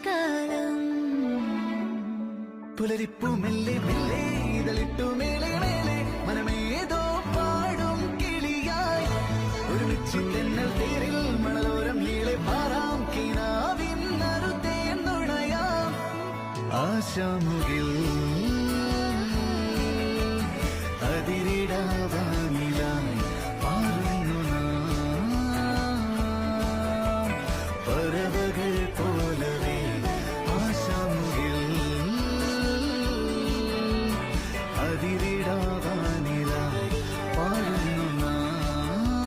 കാലം പുലരിപ്പൂ മെല്ലെ മെല്ലെ ഇതളിട്ടു മേലെ മേലെ മനമേതോ പാടും കിളിയായി ഒരുമിച്ച് തെന്നൽ തേരിൽ മണലോരം നീളെ പാറാം കിനാവിൻ നറുതേ നുണയാം ആശാമുകിൽ അതിരിടാവാനിലായി മാറുന്നു നാം പറവകൾ പോലവേ ആശാമുകിൽ അതിരി